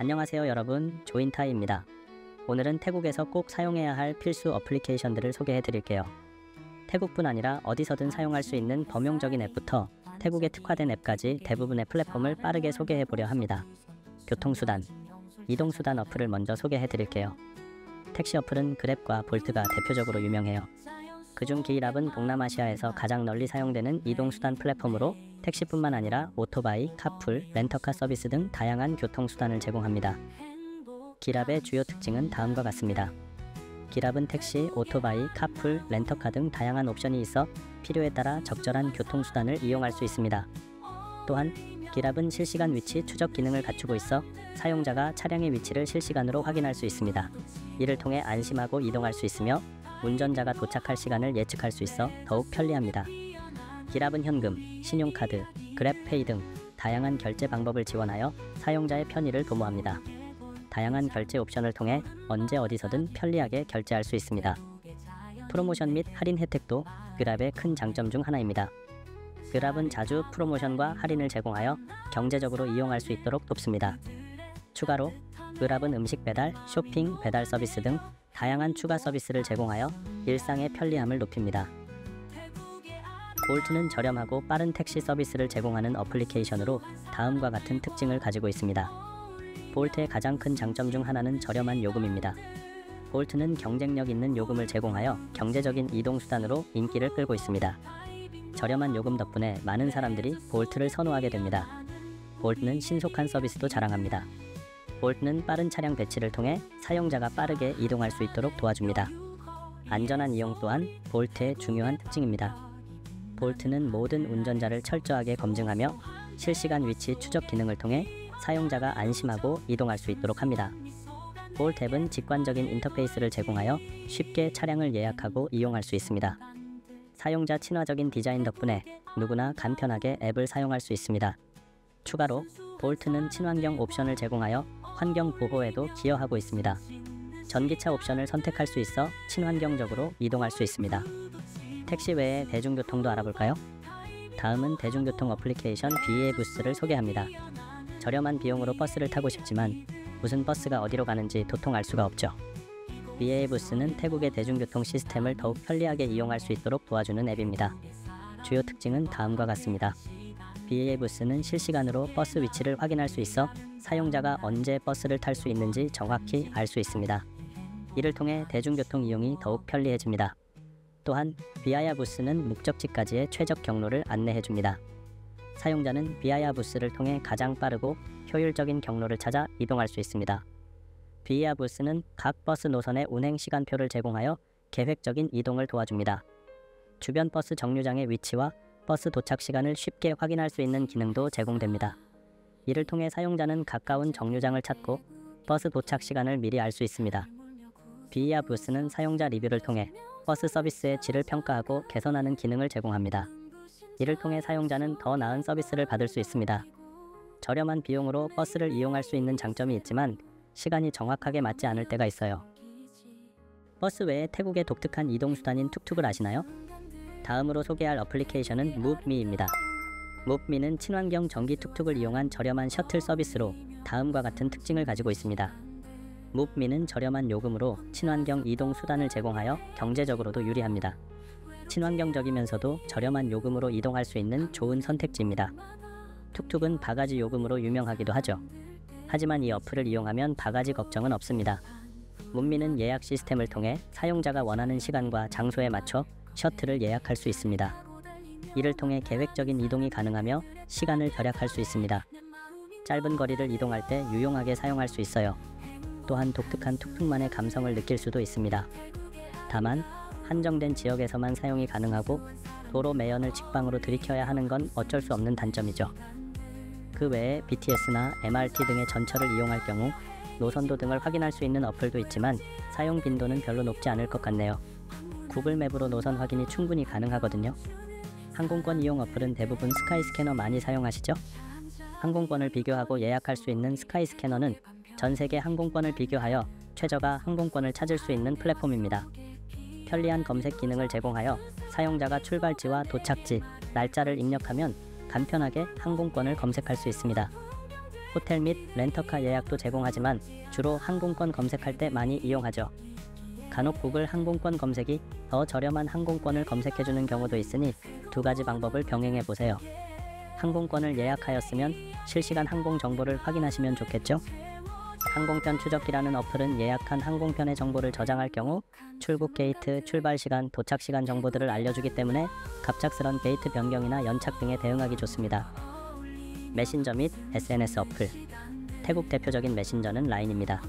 안녕하세요 여러분, 조인타이입니다. 오늘은 태국에서 꼭 사용해야 할 필수 어플리케이션들을 소개해 드릴게요. 태국뿐 아니라 어디서든 사용할 수 있는 범용적인 앱부터 태국에 특화된 앱까지 대부분의 플랫폼을 빠르게 소개해 보려 합니다. 교통수단, 이동수단 어플을 먼저 소개해 드릴게요. 택시 어플은 그랩과 볼트가 대표적으로 유명해요. 그중 기랍은 동남아시아에서 가장 널리 사용되는 이동수단 플랫폼으로 택시뿐만 아니라 오토바이, 카풀, 렌터카 서비스 등 다양한 교통수단을 제공합니다. 기랍의 주요 특징은 다음과 같습니다. 기랍은 택시, 오토바이, 카풀, 렌터카 등 다양한 옵션이 있어 필요에 따라 적절한 교통수단을 이용할 수 있습니다. 또한 기랍은 실시간 위치 추적 기능을 갖추고 있어 사용자가 차량의 위치를 실시간으로 확인할 수 있습니다. 이를 통해 안심하고 이동할 수 있으며 운전자가 도착할 시간을 예측할 수 있어 더욱 편리합니다. 기랍은 현금, 신용카드, 그랩페이 등 다양한 결제 방법을 지원하여 사용자의 편의를 도모합니다. 다양한 결제 옵션을 통해 언제 어디서든 편리하게 결제할 수 있습니다. 프로모션 및 할인 혜택도 그랍의 큰 장점 중 하나입니다. 그랍은 자주 프로모션과 할인을 제공하여 경제적으로 이용할 수 있도록 돕습니다. 추가로 그랍은 음식 배달, 쇼핑, 배달 서비스 등 다양한 추가 서비스를 제공하여 일상의 편리함을 높입니다. 볼트는 저렴하고 빠른 택시 서비스를 제공하는 어플리케이션으로 다음과 같은 특징을 가지고 있습니다. 볼트의 가장 큰 장점 중 하나는 저렴한 요금입니다. 볼트는 경쟁력 있는 요금을 제공하여 경제적인 이동수단으로 인기를 끌고 있습니다. 저렴한 요금 덕분에 많은 사람들이 볼트를 선호하게 됩니다. 볼트는 신속한 서비스도 자랑합니다. 볼트는 빠른 차량 배치를 통해 사용자가 빠르게 이동할 수 있도록 도와줍니다. 안전한 이용 또한 볼트의 중요한 특징입니다. 볼트는 모든 운전자를 철저하게 검증하며 실시간 위치 추적 기능을 통해 사용자가 안심하고 이동할 수 있도록 합니다. 볼트 앱은 직관적인 인터페이스를 제공하여 쉽게 차량을 예약하고 이용할 수 있습니다. 사용자 친화적인 디자인 덕분에 누구나 간편하게 앱을 사용할 수 있습니다. 추가로 볼트는 친환경 옵션을 제공하여 환경 보호에도 기여하고 있습니다. 전기차 옵션을 선택할 수 있어 친환경적으로 이동할 수 있습니다. 택시 외에 대중교통도 알아볼까요? 다음은 대중교통 어플리케이션 BA 부스를 소개합니다. 저렴한 비용으로 버스를 타고 싶지만 무슨 버스가 어디로 가는지 도통 알 수가 없죠. BA 부스는 태국의 대중교통 시스템을 더욱 편리하게 이용할 수 있도록 도와주는 앱입니다. 주요 특징은 다음과 같습니다. BA 부스는 실시간으로 버스 위치를 확인할 수 있어 사용자가 언제 버스를 탈 수 있는지 정확히 알 수 있습니다. 이를 통해 대중교통 이용이 더욱 편리해집니다. 또한 비아야 부스는 목적지까지의 최적 경로를 안내해줍니다. 사용자는 비아야 부스를 통해 가장 빠르고 효율적인 경로를 찾아 이동할 수 있습니다. 비아야 부스는 각 버스 노선의 운행 시간표를 제공하여 계획적인 이동을 도와줍니다. 주변 버스 정류장의 위치와 버스 도착 시간을 쉽게 확인할 수 있는 기능도 제공됩니다. 이를 통해 사용자는 가까운 정류장을 찾고 버스 도착 시간을 미리 알 수 있습니다. 비이야 부스는 사용자 리뷰를 통해 버스 서비스의 질을 평가하고 개선하는 기능을 제공합니다. 이를 통해 사용자는 더 나은 서비스를 받을 수 있습니다. 저렴한 비용으로 버스를 이용할 수 있는 장점이 있지만 시간이 정확하게 맞지 않을 때가 있어요. 버스 외에 태국의 독특한 이동수단인 툭툭을 아시나요? 다음으로 소개할 어플리케이션은 Move.Me입니다. Move.Me는 친환경 전기 툭툭을 이용한 저렴한 셔틀 서비스로 다음과 같은 특징을 가지고 있습니다. Move.Me는 저렴한 요금으로 친환경 이동 수단을 제공하여 경제적으로도 유리합니다. 친환경적이면서도 저렴한 요금으로 이동할 수 있는 좋은 선택지입니다. 툭툭은 바가지 요금으로 유명하기도 하죠. 하지만 이 어플을 이용하면 바가지 걱정은 없습니다. Move.Me는 예약 시스템을 통해 사용자가 원하는 시간과 장소에 맞춰 셔틀을 예약할 수 있습니다. 이를 통해 계획적인 이동이 가능하며 시간을 절약할 수 있습니다. 짧은 거리를 이동할 때 유용하게 사용할 수 있어요. 또한 독특한 툭툭만의 감성을 느낄 수도 있습니다. 다만 한정된 지역에서만 사용이 가능하고 도로 매연을 직방으로 들이켜야 하는 건 어쩔 수 없는 단점이죠. 그 외에 BTS나 MRT 등의 전철을 이용할 경우 노선도 등을 확인할 수 있는 어플도 있지만 사용 빈도는 별로 높지 않을 것 같네요. 구글 맵으로 노선 확인이 충분히 가능하거든요. 항공권 이용 어플은 대부분 스카이스캐너 많이 사용하시죠? 항공권을 비교하고 예약할 수 있는 스카이스캐너는 전 세계 항공권을 비교하여 최저가 항공권을 찾을 수 있는 플랫폼입니다. 편리한 검색 기능을 제공하여 사용자가 출발지와 도착지, 날짜를 입력하면 간편하게 항공권을 검색할 수 있습니다. 호텔 및 렌터카 예약도 제공하지만 주로 항공권 검색할 때 많이 이용하죠. 간혹 구글 항공권 검색이 더 저렴한 항공권을 검색해주는 경우도 있으니 두 가지 방법을 병행해 보세요. 항공권을 예약하였으면 실시간 항공 정보를 확인하시면 좋겠죠? 항공편 추적기라는 어플은 예약한 항공편의 정보를 저장할 경우 출국 게이트, 출발 시간, 도착 시간 정보들을 알려주기 때문에 갑작스런 게이트 변경이나 연착 등에 대응하기 좋습니다. 메신저 및 SNS 어플. 태국 대표적인 메신저는 라인입니다.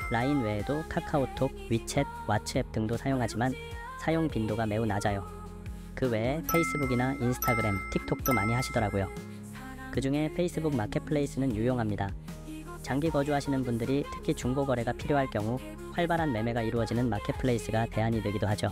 라인 외에도 카카오톡, 위챗, 왓츠앱 등도 사용하지만 사용 빈도가 매우 낮아요. 그 외에 페이스북이나 인스타그램, 틱톡도 많이 하시더라고요. 그 중에 페이스북 마켓플레이스는 유용합니다. 장기 거주하시는 분들이 특히 중고거래가 필요할 경우 활발한 매매가 이루어지는 마켓플레이스가 대안이 되기도 하죠.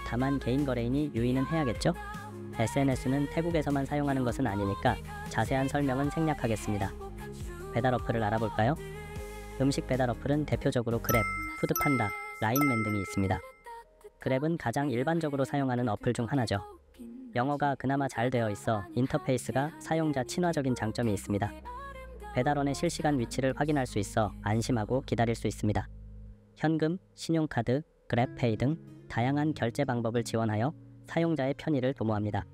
다만 개인 거래이니 유의는 해야겠죠? SNS는 태국에서만 사용하는 것은 아니니까 자세한 설명은 생략하겠습니다. 배달 어플을 알아볼까요? 음식 배달 어플은 대표적으로 그랩, 푸드판다, 라인맨 등이 있습니다. 그랩은 가장 일반적으로 사용하는 어플 중 하나죠. 영어가 그나마 잘 되어 있어 인터페이스가 사용자 친화적인 장점이 있습니다. 배달원의 실시간 위치를 확인할 수 있어 안심하고 기다릴 수 있습니다. 현금, 신용카드, 그랩페이 등 다양한 결제 방법을 지원하여 사용자의 편의를 도모합니다.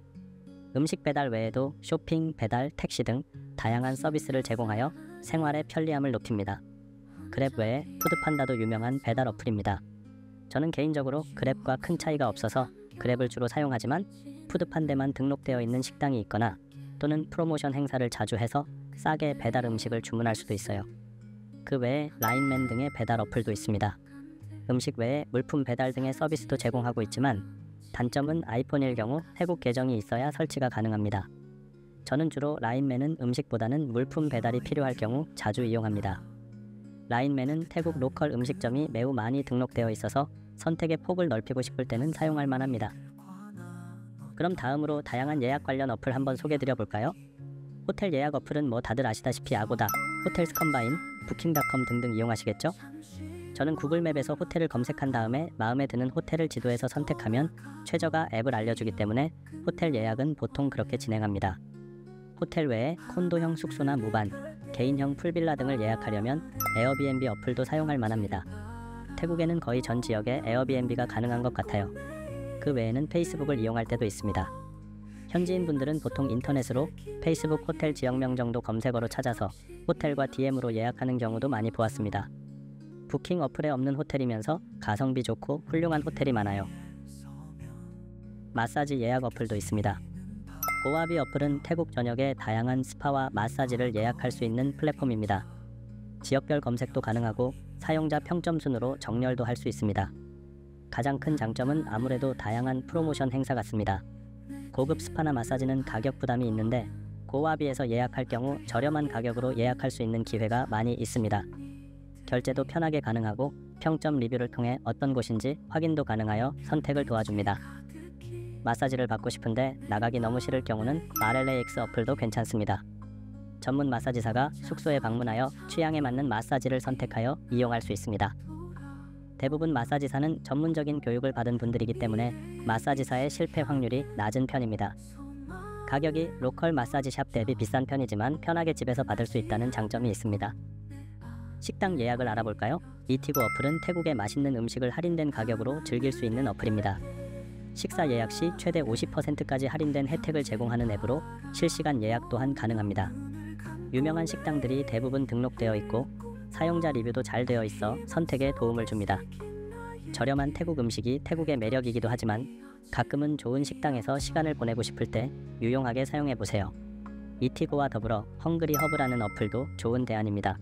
음식 배달 외에도 쇼핑, 배달, 택시 등 다양한 서비스를 제공하여 생활의 편리함을 높입니다. 그랩 외에 푸드판다도 유명한 배달 어플입니다. 저는 개인적으로 그랩과 큰 차이가 없어서 그랩을 주로 사용하지만 푸드판다만 등록되어 있는 식당이 있거나 또는 프로모션 행사를 자주 해서 싸게 배달 음식을 주문할 수도 있어요. 그 외에 라인맨 등의 배달 어플도 있습니다. 음식 외에 물품 배달 등의 서비스도 제공하고 있지만 단점은 아이폰일 경우 태국 계정이 있어야 설치가 가능합니다. 저는 주로 라인맨은 음식보다는 물품 배달이 필요할 경우 자주 이용합니다. 라인맨은 태국 로컬 음식점이 매우 많이 등록되어 있어서 선택의 폭을 넓히고 싶을 때는 사용할 만합니다. 그럼 다음으로 다양한 예약 관련 어플 한번 소개드려 볼까요? 호텔 예약 어플은 뭐 다들 아시다시피 아고다, 호텔스 컴바인, 부킹닷컴 등등 이용하시겠죠? 저는 구글맵에서 호텔을 검색한 다음에 마음에 드는 호텔을 지도에서 선택하면 최저가 앱을 알려주기 때문에 호텔 예약은 보통 그렇게 진행합니다. 호텔 외에 콘도형 숙소나 무반, 개인형 풀빌라 등을 예약하려면 에어비앤비 어플도 사용할 만합니다. 태국에는 거의 전 지역에 에어비앤비가 가능한 것 같아요. 그 외에는 페이스북을 이용할 때도 있습니다. 현지인 분들은 보통 인터넷으로 페이스북 호텔 지역명 정도 검색어로 찾아서 호텔과 DM으로 예약하는 경우도 많이 보았습니다. 부킹 어플에 없는 호텔이면서 가성비 좋고 훌륭한 호텔이 많아요. 마사지 예약 어플도 있습니다. 고와비 어플은 태국 전역의 다양한 스파와 마사지를 예약할 수 있는 플랫폼입니다. 지역별 검색도 가능하고 사용자 평점 순으로 정렬도 할 수 있습니다. 가장 큰 장점은 아무래도 다양한 프로모션 행사 같습니다. 고급 스파나 마사지는 가격 부담이 있는데 고와비에서 예약할 경우 저렴한 가격으로 예약할 수 있는 기회가 많이 있습니다. 결제도 편하게 가능하고 평점 리뷰를 통해 어떤 곳인지 확인도 가능하여 선택을 도와줍니다. 마사지를 받고 싶은데 나가기 너무 싫을 경우는 RLAX 어플도 괜찮습니다. 전문 마사지사가 숙소에 방문하여 취향에 맞는 마사지를 선택하여 이용할 수 있습니다. 대부분 마사지사는 전문적인 교육을 받은 분들이기 때문에 마사지사의 실패 확률이 낮은 편입니다. 가격이 로컬 마사지샵 대비 비싼 편이지만 편하게 집에서 받을 수 있다는 장점이 있습니다. 식당 예약을 알아볼까요? 이티고 어플은 태국의 맛있는 음식을 할인된 가격으로 즐길 수 있는 어플입니다. 식사 예약 시 최대 50%까지 할인된 혜택을 제공하는 앱으로 실시간 예약 또한 가능합니다. 유명한 식당들이 대부분 등록되어 있고 사용자 리뷰도 잘 되어 있어 선택에 도움을 줍니다. 저렴한 태국 음식이 태국의 매력이기도 하지만 가끔은 좋은 식당에서 시간을 보내고 싶을 때 유용하게 사용해보세요. 이티고와 더불어 헝그리 허브라는 어플도 좋은 대안입니다.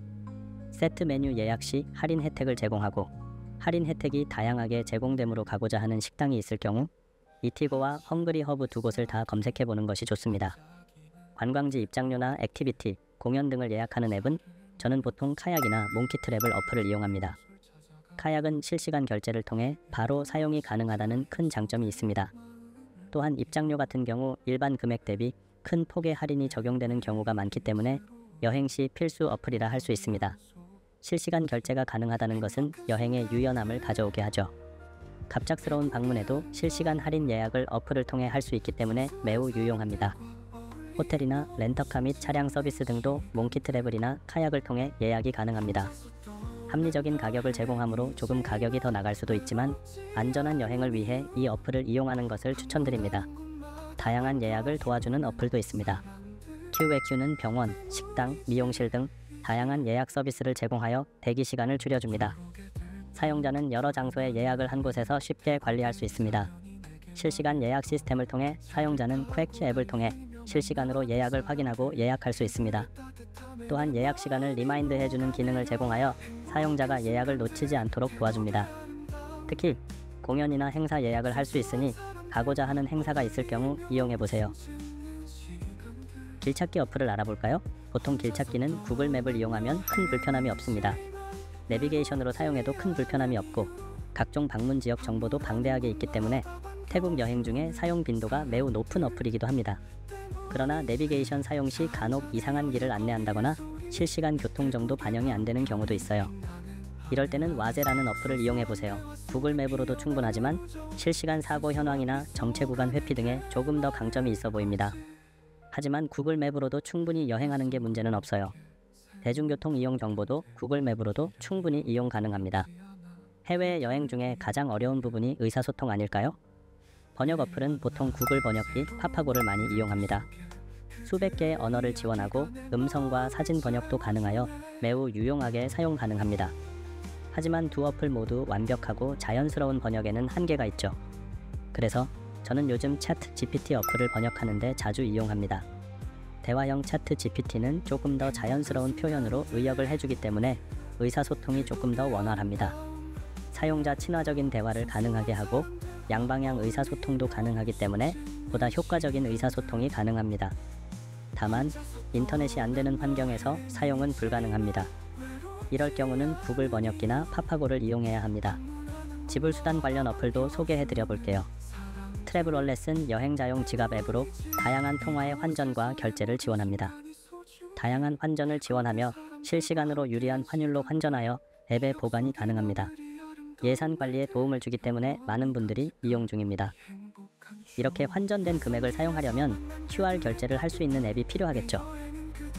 세트 메뉴 예약 시 할인 혜택을 제공하고 할인 혜택이 다양하게 제공됨으로 가고자 하는 식당이 있을 경우 이티고와 헝그리 허브 두 곳을 다 검색해보는 것이 좋습니다. 관광지 입장료나 액티비티, 공연 등을 예약하는 앱은 저는 보통 카약이나 몽키트래블 어플을 이용합니다. 카약은 실시간 결제를 통해 바로 사용이 가능하다는 큰 장점이 있습니다. 또한 입장료 같은 경우 일반 금액 대비 큰 폭의 할인이 적용되는 경우가 많기 때문에 여행 시 필수 어플이라 할 수 있습니다. 실시간 결제가 가능하다는 것은 여행의 유연함을 가져오게 하죠. 갑작스러운 방문에도 실시간 할인 예약을 어플을 통해 할 수 있기 때문에 매우 유용합니다. 호텔이나 렌터카 및 차량 서비스 등도 몽키트래블이나 카약을 통해 예약이 가능합니다. 합리적인 가격을 제공하므로 조금 가격이 더 나갈 수도 있지만 안전한 여행을 위해 이 어플을 이용하는 것을 추천드립니다. 다양한 예약을 도와주는 어플도 있습니다. QEQ는 병원, 식당, 미용실 등 다양한 예약 서비스를 제공하여 대기 시간을 줄여줍니다. 사용자는 여러 장소에 예약을 한 곳에서 쉽게 관리할 수 있습니다. 실시간 예약 시스템을 통해 사용자는 QEQ 앱을 통해 실시간으로 예약을 확인하고 예약할 수 있습니다. 또한 예약 시간을 리마인드 해주는 기능을 제공하여 사용자가 예약을 놓치지 않도록 도와줍니다. 특히 공연이나 행사 예약을 할 수 있으니 가고자 하는 행사가 있을 경우 이용해보세요. 길찾기 어플을 알아볼까요? 보통 길찾기는 구글 맵을 이용하면 큰 불편함이 없습니다. 내비게이션으로 사용해도 큰 불편함이 없고 각종 방문 지역 정보도 방대하게 있기 때문에 태국 여행 중에 사용 빈도가 매우 높은 어플이기도 합니다. 그러나 내비게이션 사용 시 간혹 이상한 길을 안내한다거나 실시간 교통 정도 반영이 안 되는 경우도 있어요. 이럴 때는 와제라는 어플을 이용해보세요. 구글 맵으로도 충분하지만 실시간 사고 현황이나 정체 구간 회피 등에 조금 더 강점이 있어 보입니다. 하지만 구글 맵으로도 충분히 여행하는 게 문제는 없어요. 대중교통 이용 정보도 구글 맵으로도 충분히 이용 가능합니다. 해외 여행 중에 가장 어려운 부분이 의사소통 아닐까요? 번역 어플은 보통 구글 번역기 파파고를 많이 이용합니다. 수백 개의 언어를 지원하고 음성과 사진 번역도 가능하여 매우 유용하게 사용 가능합니다. 하지만 두 어플 모두 완벽하고 자연스러운 번역에는 한계가 있죠. 그래서 저는 요즘 차트 GPT 어플을 번역하는데 자주 이용합니다. 대화형 차트 GPT는 조금 더 자연스러운 표현으로 의역을 해주기 때문에 의사소통이 조금 더 원활합니다. 사용자 친화적인 대화를 가능하게 하고 양방향 의사소통도 가능하기 때문에 보다 효과적인 의사소통이 가능합니다. 다만 인터넷이 안 되는 환경에서 사용은 불가능합니다. 이럴 경우는 구글 번역기나 파파고를 이용해야 합니다. 지불수단 관련 어플도 소개해드려 볼게요. 트래블월렛은 여행자용 지갑 앱으로 다양한 통화의 환전과 결제를 지원합니다. 다양한 환전을 지원하며 실시간으로 유리한 환율로 환전하여 앱의 보관이 가능합니다. 예산 관리에 도움을 주기 때문에 많은 분들이 이용 중입니다. 이렇게 환전된 금액을 사용하려면 QR 결제를 할 수 있는 앱이 필요하겠죠.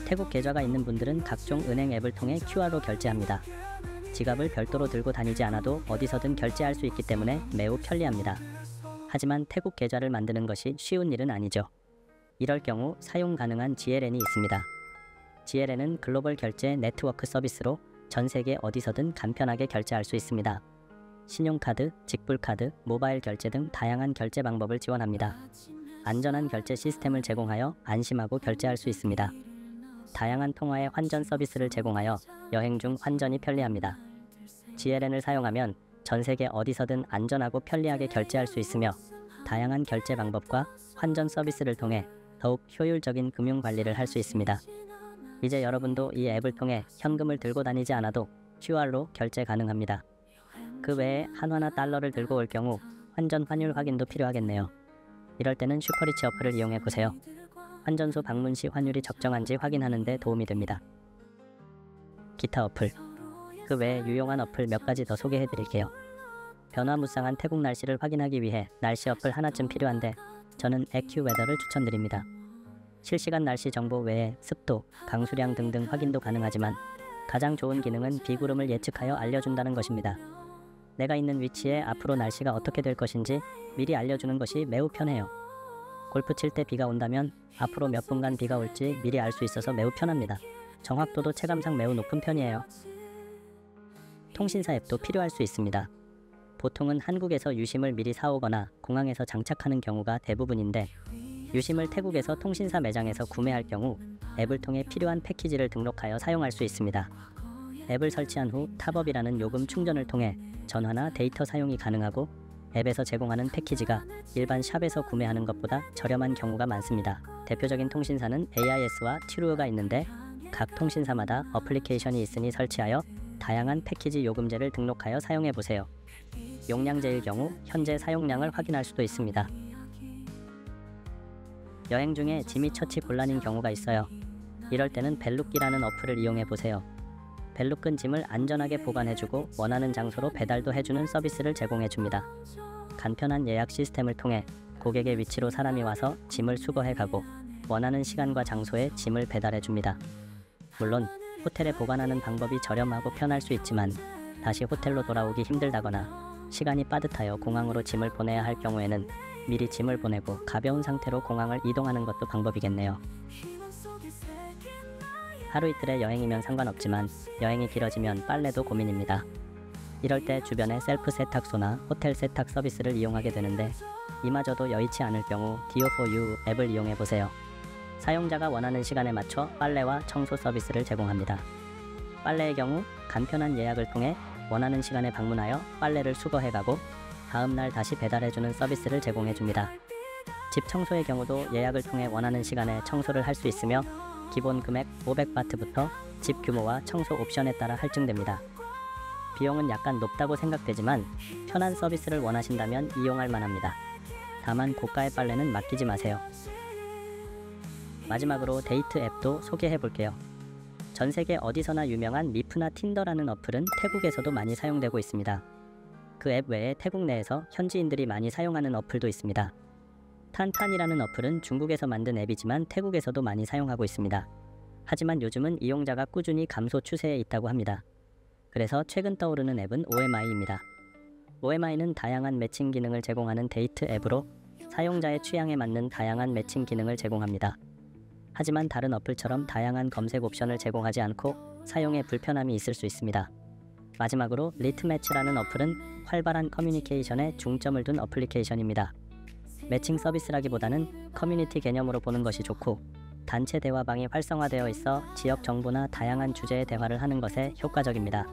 태국 계좌가 있는 분들은 각종 은행 앱을 통해 QR로 결제합니다. 지갑을 별도로 들고 다니지 않아도 어디서든 결제할 수 있기 때문에 매우 편리합니다. 하지만 태국 계좌를 만드는 것이 쉬운 일은 아니죠. 이럴 경우 사용 가능한 GLN이 있습니다. GLN은 글로벌 결제 네트워크 서비스로 전 세계 어디서든 간편하게 결제할 수 있습니다. 신용카드, 직불카드, 모바일 결제 등 다양한 결제 방법을 지원합니다. 안전한 결제 시스템을 제공하여 안심하고 결제할 수 있습니다. 다양한 통화의 환전 서비스를 제공하여 여행 중 환전이 편리합니다. GLN을 사용하면 전 세계 어디서든 안전하고 편리하게 결제할 수 있으며 다양한 결제 방법과 환전 서비스를 통해 더욱 효율적인 금융 관리를 할 수 있습니다. 이제 여러분도 이 앱을 통해 현금을 들고 다니지 않아도 QR로 결제 가능합니다. 그 외에 한화나 달러를 들고 올 경우 환전 환율 확인도 필요하겠네요. 이럴 때는 슈퍼리치 어플을 이용해 보세요. 환전소 방문 시 환율이 적정한지 확인하는 데 도움이 됩니다. 기타 어플, 그 외에 유용한 어플 몇 가지 더 소개해 드릴게요. 변화무쌍한 태국 날씨를 확인하기 위해 날씨 어플 하나쯤 필요한데 저는 AccuWeather를 추천드립니다. 실시간 날씨 정보 외에 습도, 강수량 등등 확인도 가능하지만 가장 좋은 기능은 비구름을 예측하여 알려준다는 것입니다. 내가 있는 위치에 앞으로 날씨가 어떻게 될 것인지 미리 알려주는 것이 매우 편해요. 골프 칠 때 비가 온다면 앞으로 몇 분간 비가 올지 미리 알 수 있어서 매우 편합니다. 정확도도 체감상 매우 높은 편이에요. 통신사 앱도 필요할 수 있습니다. 보통은 한국에서 유심을 미리 사오거나 공항에서 장착하는 경우가 대부분인데 유심을 태국에서 통신사 매장에서 구매할 경우 앱을 통해 필요한 패키지를 등록하여 사용할 수 있습니다. 앱을 설치한 후 탑업이라는 요금 충전을 통해 전화나 데이터 사용이 가능하고 앱에서 제공하는 패키지가 일반 샵에서 구매하는 것보다 저렴한 경우가 많습니다. 대표적인 통신사는 AIS와 트루어가 있는데 각 통신사마다 어플리케이션이 있으니 설치하여 다양한 패키지 요금제를 등록하여 사용해보세요. 용량제일 경우 현재 사용량을 확인할 수도 있습니다. 여행 중에 짐이 처치 곤란인 경우가 있어요. 이럴 때는 벨룩기라는 어플을 이용해보세요. 벨룩은 짐을 안전하게 보관해주고 원하는 장소로 배달도 해주는 서비스를 제공해줍니다. 간편한 예약 시스템을 통해 고객의 위치로 사람이 와서 짐을 수거해가고 원하는 시간과 장소에 짐을 배달해 줍니다. 물론 호텔에 보관하는 방법이 저렴하고 편할 수 있지만 다시 호텔로 돌아오기 힘들다거나 시간이 빠듯하여 공항으로 짐을 보내야 할 경우에는 미리 짐을 보내고 가벼운 상태로 공항을 이동하는 것도 방법이겠네요. 하루 이틀의 여행이면 상관없지만 여행이 길어지면 빨래도 고민입니다. 이럴 때 주변의 셀프 세탁소나 호텔 세탁 서비스를 이용하게 되는데 이마저도 여의치 않을 경우 DO4U 앱을 이용해 보세요. 사용자가 원하는 시간에 맞춰 빨래와 청소 서비스를 제공합니다. 빨래의 경우 간편한 예약을 통해 원하는 시간에 방문하여 빨래를 수거해가고 다음날 다시 배달해주는 서비스를 제공해줍니다. 집 청소의 경우도 예약을 통해 원하는 시간에 청소를 할 수 있으며 기본 금액 500바트부터 집 규모와 청소 옵션에 따라 할증됩니다. 비용은 약간 높다고 생각되지만 편한 서비스를 원하신다면 이용할 만합니다. 다만 고가의 빨래는 맡기지 마세요. 마지막으로 데이트 앱도 소개해 볼게요. 전 세계 어디서나 유명한 미프나 틴더라는 어플은 태국에서도 많이 사용되고 있습니다. 그 앱 외에 태국 내에서 현지인들이 많이 사용하는 어플도 있습니다. 탄탄이라는 어플은 중국에서 만든 앱이지만 태국에서도 많이 사용하고 있습니다. 하지만 요즘은 이용자가 꾸준히 감소 추세에 있다고 합니다. 그래서 최근 떠오르는 앱은 OMI입니다. OMI는 다양한 매칭 기능을 제공하는 데이트 앱으로 사용자의 취향에 맞는 다양한 매칭 기능을 제공합니다. 하지만 다른 어플처럼 다양한 검색 옵션을 제공하지 않고 사용에 불편함이 있을 수 있습니다. 마지막으로 리트매치라는 어플은 활발한 커뮤니케이션에 중점을 둔 어플리케이션입니다. 매칭 서비스라기보다는 커뮤니티 개념으로 보는 것이 좋고 단체 대화방이 활성화되어 있어 지역 정보나 다양한 주제의 대화를 하는 것에 효과적입니다.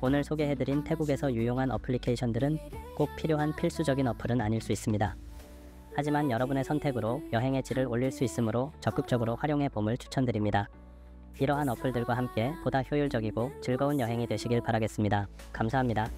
오늘 소개해드린 태국에서 유용한 어플리케이션들은 꼭 필요한 필수적인 어플은 아닐 수 있습니다. 하지만 여러분의 선택으로 여행의 질을 올릴 수 있으므로 적극적으로 활용해 봄을 추천드립니다. 이러한 어플들과 함께 보다 효율적이고 즐거운 여행이 되시길 바라겠습니다. 감사합니다.